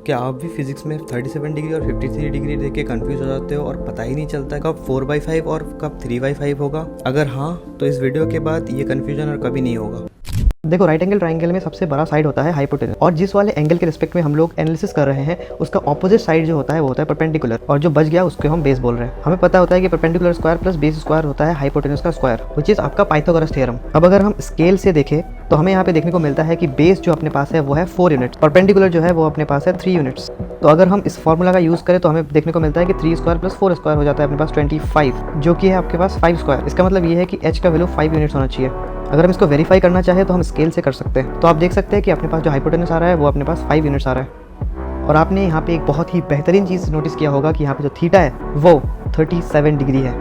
क्या आप भी फिजिक्स में 37 डिग्री और 53 डिग्री देख के कन्फ्यूज हो जाते हो और पता ही नहीं चलता कब 4/5 और कब 3/5 होगा? अगर हाँ, तो इस वीडियो के बाद ये कन्फ्यूजन और कभी नहीं होगा। देखो, राइट एंगल ट्राइंगल में सबसे बड़ा साइड होता है हाइपोटेनस, और जिस वाले एंगल के रिस्पेक्ट में हम लोग एनालिसिस कर रहे हैं उसका ऑपोजिट साइड जो होता है वो होता है परपेंडिकुलर, और जो बच गया उसको हम बेस बोल रहे हैं। हमें पता होता है कि perpendicular square plus base square होता है हाइपोटेनस का स्क्वायर, विच इज आपका पाइथागोरस थ्योरम। अब अगर हम स्केल से देखें तो हमें यहाँ पे देखने को मिलता है कि बेस जो अपने पास है वो है 4 यूनिट्स, परपेंडिकुलर जो है वो अपने पास है 3 यूनिट्स। तो अगर हम इस फॉर्मूला का यूज़ करें तो हमें देखने को मिलता है कि 3 स्क्वायर प्लस 4 स्क्वायर हो जाता है अपने पास 25, जो कि है आपके पास 5 स्क्वायर। इसका मतलब ये है कि h का वैल्यू 5 यूनिट्स होना चाहिए। अगर हम इसको वेरीफाई करना चाहें तो हम स्केल से कर सकते हैं। तो आप देख सकते हैं कि अपने पास जो हाइपोटेनस आ रहा है वो अपने पास 5 यूनिट्स आ रहा है। और आपने यहाँ पे एक बहुत ही बेहतरीन चीज़ नोटिस किया होगा कि यहाँ पे जो थीटा है वो 37 डिग्री है।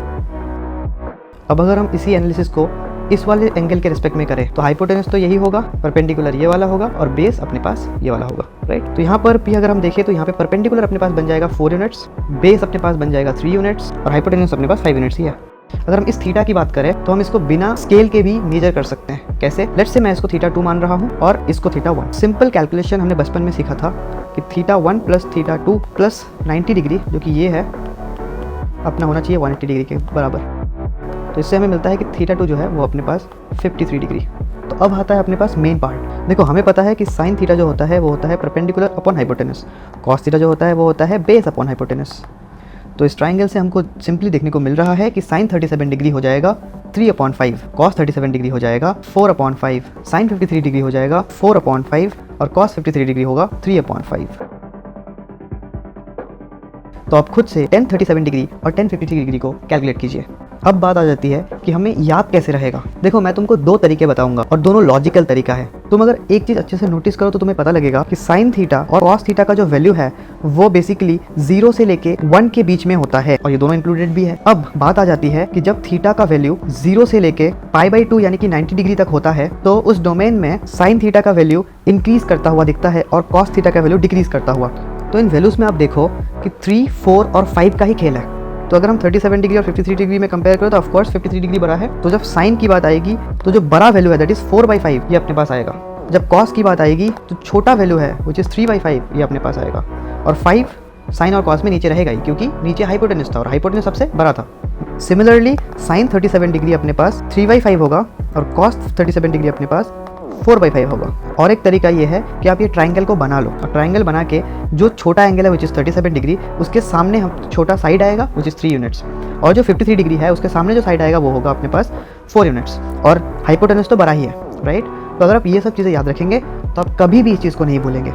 अब अगर हम इसी एनालिसिस को इस वाले एंगल के रिस्पेक्ट में करें तो हाइपोटेनस तो यही होगा, परपेंडिकुलर ये वाला होगा और बेस अपने पास ये वाला होगा, राइट। तो यहाँ पर भी अगर हम देखें तो यहाँ पे परपेंडिकुलर अपने पास बन जाएगा 4 यूनिट्स, बेस अपने पास बन जाएगा 3 यूनिट्स और हाइपोटेनस अपने पास 5 यूनिट्स ही है। अगर हम इस थीटा की बात करें तो हम इसको बिना स्केल के भी मेजर कर सकते हैं। कैसे? लेट्स से मैं इसको थीटा 2 मान रहा हूँ और इसको थीटा 1। सिंपल कैलकुलेशन हमने बचपन में सीखा था कि theta 1 plus theta 2 plus 90 degree, जो कि ये है, अपना होना चाहिए 180 डिग्री के बराबर। तो इससे हमें मिलता है कि थीटा 2 जो है वो अपने पास 53 डिग्री। तो अब आता है अपने पास मेन पार्ट। देखो, हमें पता है कि साइन थीटा जो होता है वो होता है perpendicular upon hypotenuse, cos theta जो होता है वो होता है बेस अपॉन हाइपोटेनस। तो इस ट्राइंगल से हमको सिंपली देखने को मिल रहा है कि साइन 37 डिग्री हो जाएगा 3/5, कॉस 37 डिग्री हो जाएगा 4/5, साइन 53 डिग्री हो जाएगा 4/5 और कॉस 53 डिग्री होगा 3/5। तो आप खुद से tan 37 डिग्री और tan 53 डिग्री को कैलकुलेट कीजिए। अब बात आ जाती है कि हमें याद कैसे रहेगा। देखो, मैं तुमको 2 तरीके बताऊंगा और दोनों लॉजिकल तरीका है। तुम अगर एक चीज अच्छे से नोटिस करो तो तुम्हें पता लगेगा कि साइन थीटा और कॉस थीटा का जो वैल्यू है वो बेसिकली 0 से लेके 1 के बीच में होता है, और ये दोनों इंक्लूडेड भी है। अब बात आ जाती है कि जब थीटा का वैल्यू 0 से लेके π/2 यानी कि 90 डिग्री तक होता है तो उस डोमेन में साइन थीटा का वैल्यू इंक्रीज करता हुआ दिखता है और कॉस थीटा का वैल्यू डिक्रीज करता हुआ। तो इन वैल्यूज में आप देखो कि 3, 4 और 5 का ही खेल है। तो अगर हम 37 डिग्री और 53 डिग्री में कंपेयर करें तो ऑफकोर्स 53 डिग्री बड़ा है। तो जब साइन की बात आएगी तो जो बड़ा वैल्यू है दैट इज 4/5 ये अपने पास आएगा। जब कॉस की बात आएगी तो छोटा वैल्यू है विच इज 3/5 ये अपने पास आएगा। और 5 साइन और कॉस में नीचे रहेगा ही, क्योंकि नीचे हाइपोटेनस था और हाइपोटेनस सबसे बड़ा था। सिमिलरली साइन 37 डिग्री अपने पास 3/5 होगा और कॉस 37 डिग्री अपने पास 4/5 होगा। और एक तरीका ये है कि आप ये ट्राइंगल को बना लो, और ट्राइंगल बना के जो छोटा एंगल है विच इज़ 37 डिग्री उसके सामने हम छोटा साइड आएगा विच इज़ 3 यूनिट्स, और जो 53 डिग्री है उसके सामने जो साइड आएगा वो होगा अपने पास 4 यूनिट्स, और हाइपोटेनस तो बड़ा ही है, राइट। तो अगर आप ये सब चीज़ें याद रखेंगे तो आप कभी भी इस चीज़ को नहीं भूलेंगे।